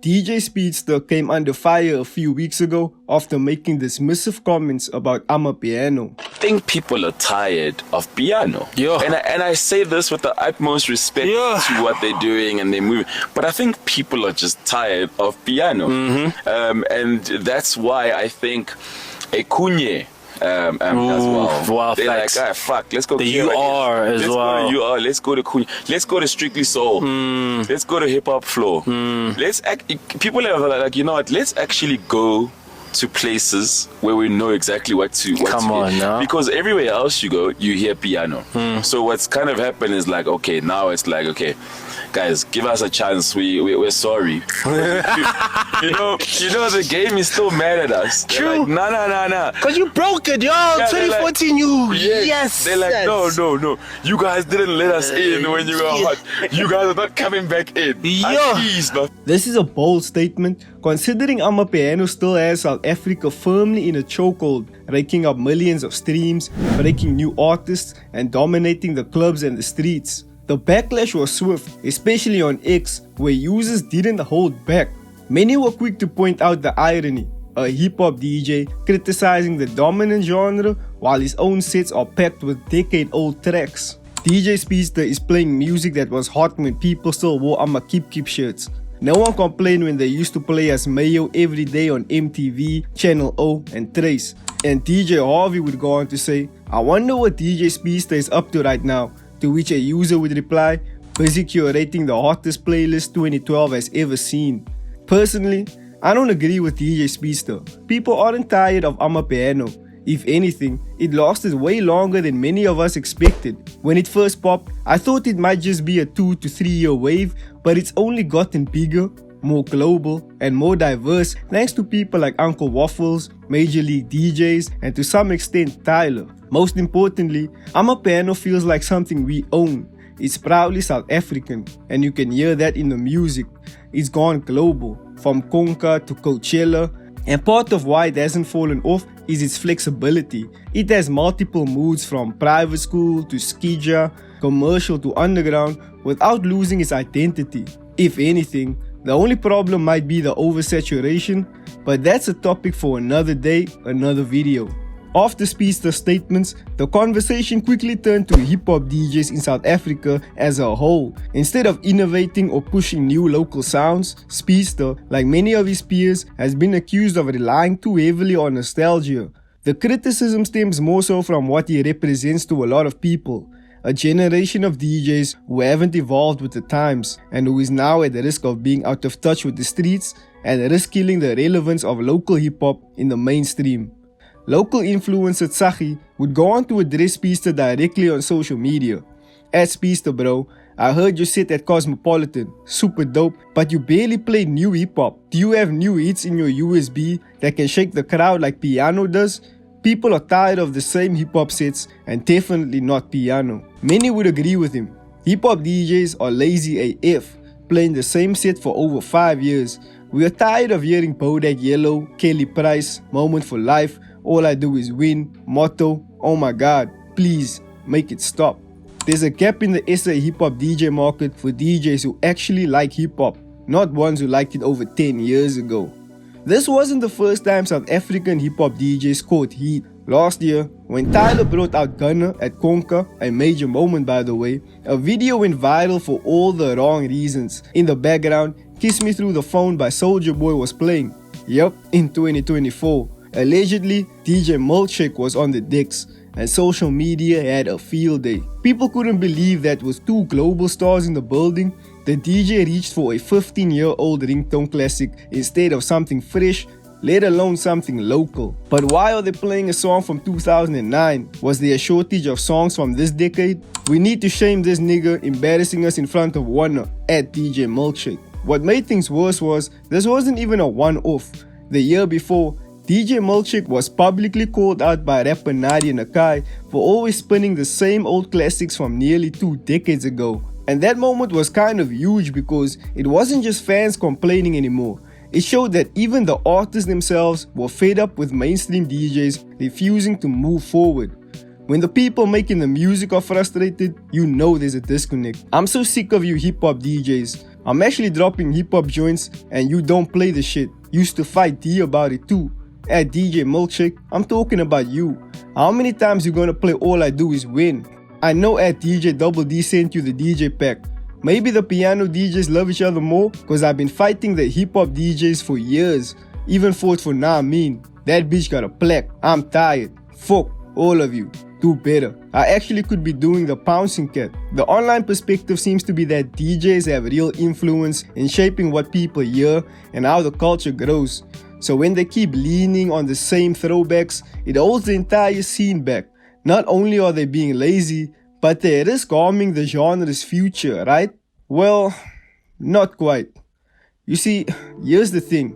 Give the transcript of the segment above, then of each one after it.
DJ Speedsta came under fire a few weeks ago after making dismissive comments about Amapiano. I think people are tired of piano. Yeah. And I say this with the utmost respect to what they're doing and they're moving. But I think people are just tired of piano. And that's why I think a Kunye as well. Wow, they're facts. like, fuck, let's go. The UR as let's well. Go to UR. Let's go to Kunye. Let's go to Strictly Soul. Let's go to Hip Hop Flow. People are like, you know what? Let's actually go to places where we know exactly what to Come on, hear. now. Because everywhere else you go, you hear piano. So what's kind of happened is like, okay, now it's like, okay, guys, give us a chance. We're sorry. you know, the game is still mad at us. True. They're like, nah. Cause you broke it, yo. Yeah, 2014, yes. They're like, no. You guys didn't let us in when you were hot. You guys are not coming back in. Yeah. This is a bold statement, considering Amapiano still has South Africa firmly in a chokehold, raking up millions of streams, breaking new artists, and dominating the clubs and the streets. The backlash was swift, especially on X, where users didn't hold back. Many were quick to point out the irony. A hip-hop DJ criticizing the dominant genre while his own sets are packed with decade-old tracks. DJ Speedsta is playing music that was hot when people still wore Keep shirts. No one complained when they used to play as Mayo every day on MTV, Channel O, and Trace. And DJ Harvey would go on to say, I wonder what DJ Speedsta is up to right now, to which a user would reply, busy curating the hottest playlist 2012 has ever seen. Personally, I don't agree with DJ Speedsta. People aren't tired of Amapiano. If anything, it lasted way longer than many of us expected. When it first popped, I thought it might just be a 2 to 3 year wave, but it's only gotten bigger, more global, and more diverse thanks to people like Uncle Waffles, Major League DJs, and to some extent Tyler. Most importantly, Amapiano feels like something we own. It's proudly South African, and you can hear that in the music. It's gone global, from Konka to Coachella, and part of why it hasn't fallen off is its flexibility. It has multiple moods from private school to skija, commercial to underground, without losing its identity. If anything, the only problem might be the oversaturation, but that's a topic for another day, another video. After Speedsta's statements, the conversation quickly turned to hip-hop DJs in South Africa as a whole. Instead of innovating or pushing new local sounds, Speedsta, like many of his peers, has been accused of relying too heavily on nostalgia. The criticism stems more so from what he represents to a lot of people. A generation of DJs who haven't evolved with the times and who is now at the risk of being out of touch with the streets and risk killing the relevance of local hip-hop in the mainstream. Local influencer Tsahi would go on to address Speedsta directly on social media. At Speedsta bro, I heard you sit at Cosmopolitan, super dope, but you barely play new hip-hop. Do you have new hits in your USB that can shake the crowd like piano does? People are tired of the same hip-hop sets and definitely not piano. Many would agree with him. Hip-hop DJs are lazy AF, playing the same set for over 5 years. We are tired of hearing Bodak Yellow, Kelly Price, Moment for Life, All I Do Is Win, Motto, oh my god, please, make it stop. There's a gap in the SA hip-hop DJ market for DJs who actually like hip-hop, not ones who liked it over 10 years ago. This wasn't the first time South African hip-hop DJs caught heat. Last year, when Tyler brought out Gunner at Konka, a major moment by the way, a video went viral for all the wrong reasons. In the background, Kiss Me Through the Phone by Soulja Boy was playing. Yup, in 2024. Allegedly, DJ Milkshake was on the decks, and social media had a field day. People couldn't believe that with two global stars in the building, the DJ reached for a 15-year-old ringtone classic instead of something fresh, let alone something local. But why are they playing a song from 2009? Was there a shortage of songs from this decade? We need to shame this nigga embarrassing us in front of Warner at DJ Milkshake. What made things worse was, this wasn't even a one-off. The year before, DJ Milkshake was publicly called out by rapper Nadia Nakai for always spinning the same old classics from nearly 2 decades ago. And that moment was kind of huge because it wasn't just fans complaining anymore. It showed that even the artists themselves were fed up with mainstream DJs refusing to move forward. When the people making the music are frustrated, you know there's a disconnect. I'm so sick of you hip-hop DJs. I'm actually dropping hip-hop joints and you don't play the shit. Used to fight D about it too. At DJ Milkshake, I'm talking about you. How many times you gonna play All I Do Is Win? I know at DJ Double D sent you the DJ pack. Maybe the piano DJs love each other more, cause I've been fighting the hip-hop DJs for years. Even fought for Namin. That bitch got a plaque. I'm tired. Fuck all of you. Do better. I actually could be doing the pouncing cat. The online perspective seems to be that DJs have real influence in shaping what people hear and how the culture grows. So when they keep leaning on the same throwbacks, it holds the entire scene back. Not only are they being lazy, but they risk harming the genre's future, right? Well, not quite. You see, here's the thing.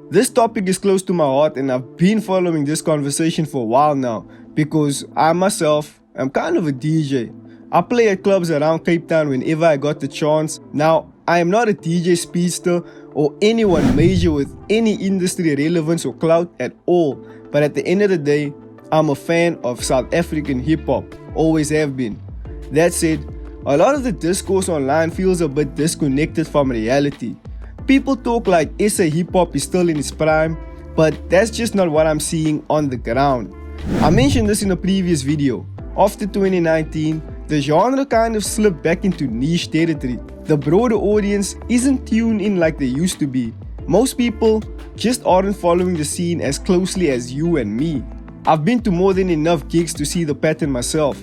This topic is close to my heart and I've been following this conversation for a while now because I myself am kind of a DJ. I play at clubs around Cape Town whenever I got the chance. Now, I am not a DJ Speedsta or anyone major with any industry relevance or clout at all, but at the end of the day, I'm a fan of South African hip-hop, always have been. That said, a lot of the discourse online feels a bit disconnected from reality. People talk like SA hip-hop is still in its prime, but that's just not what I'm seeing on the ground. I mentioned this in a previous video. After 2019, the genre kind of slipped back into niche territory. The broader audience isn't tuned in like they used to be. Most people just aren't following the scene as closely as you and me. I've been to more than enough gigs to see the pattern myself.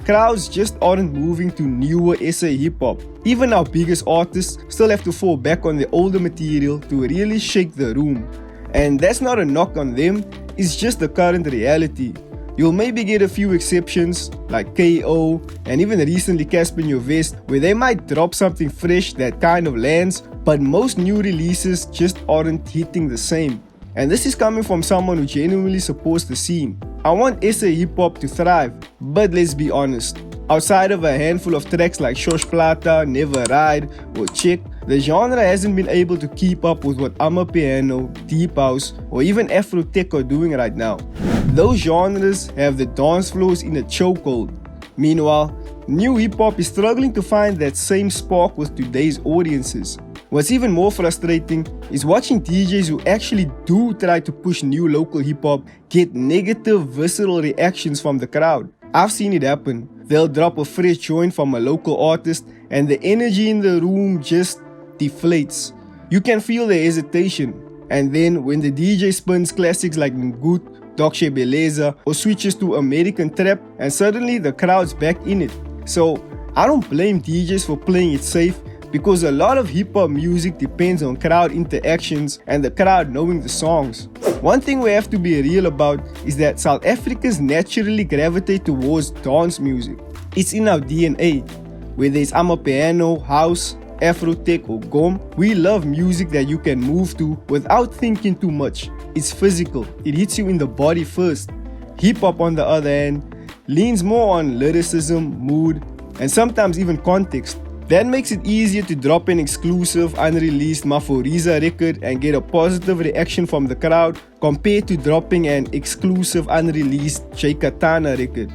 Crowds just aren't moving to newer SA hip-hop. Even our biggest artists still have to fall back on the older material to really shake the room. And that's not a knock on them, it's just the current reality. You'll maybe get a few exceptions like KO and even recently Casper in Your Vest where they might drop something fresh that kind of lands, but most new releases just aren't hitting the same. And this is coming from someone who genuinely supports the scene. I want SA hip-hop to thrive, but let's be honest. Outside of a handful of tracks like Shosh Plata, Never Ride or Check, the genre hasn't been able to keep up with what Amapiano, Deep House or even Afro Tech are doing right now. Those genres have the dance floors in a chokehold. Meanwhile, new hip-hop is struggling to find that same spark with today's audiences. What's even more frustrating is watching DJs who actually do try to push new local hip-hop get negative visceral reactions from the crowd. I've seen it happen. They'll drop a fresh joint from a local artist and the energy in the room just deflates. You can feel the hesitation. And then when the DJ spins classics like Ngut, Dokshe Beleza or switches to American trap and suddenly the crowd's back in it. So I don't blame DJs for playing it safe because a lot of hip-hop music depends on crowd interactions and the crowd knowing the songs. One thing we have to be real about is that South Africans naturally gravitate towards dance music. It's in our DNA. Whether it's Amapiano, house, Afro Tech or Gom, we love music that you can move to without thinking too much. It's physical, it hits you in the body first. Hip-hop on the other hand leans more on lyricism, mood, and sometimes even context. That makes it easier to drop an exclusive unreleased Maforiza record and get a positive reaction from the crowd compared to dropping an exclusive unreleased Katana record.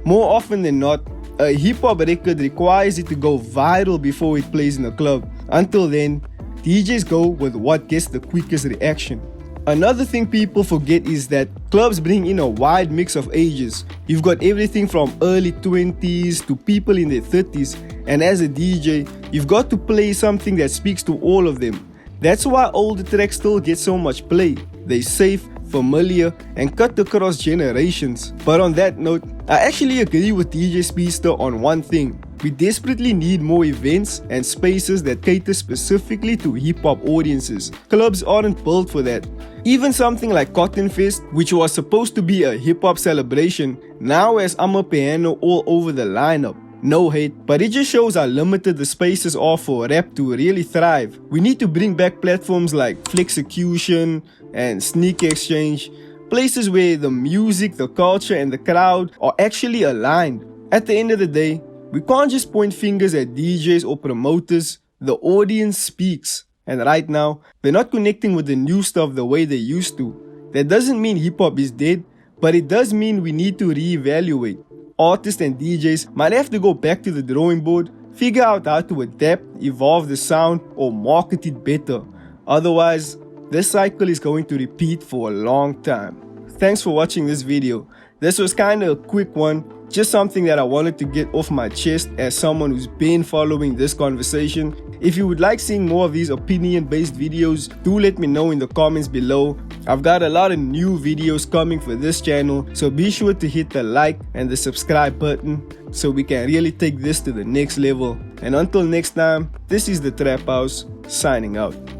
More often than not, a hip-hop record requires it to go viral before it plays in a club. Until then, DJs go with what gets the quickest reaction. Another thing people forget is that clubs bring in a wide mix of ages. You've got everything from early 20s to people in their 30s, and as a DJ, you've got to play something that speaks to all of them. That's why older tracks still get so much play. They're safe, familiar, and cut across generations. But on that note, I actually agree with DJ Speedsta on one thing. We desperately need more events and spaces that cater specifically to hip-hop audiences. Clubs aren't built for that. Even something like Cotton Fest, which was supposed to be a hip-hop celebration, now has Amapiano all over the lineup. No hate, but it just shows how limited the spaces are for rap to really thrive. We need to bring back platforms like Flexecution and Sneak Exchange, places where the music, the culture, and the crowd are actually aligned. At the end of the day, we can't just point fingers at DJs or promoters. The audience speaks. And right now, they're not connecting with the new stuff the way they used to. That doesn't mean hip-hop is dead, but it does mean we need to reevaluate. Artists and DJs might have to go back to the drawing board, figure out how to adapt, evolve the sound, or market it better. Otherwise, this cycle is going to repeat for a long time. Thanks for watching this video. This was kinda a quick one, just something that I wanted to get off my chest as someone who's been following this conversation. If you would like seeing more of these opinion-based videos, do let me know in the comments below. I've got a lot of new videos coming for this channel, so be sure to hit the like and the subscribe button so we can really take this to the next level. And until next time, this is the Trap House, signing out.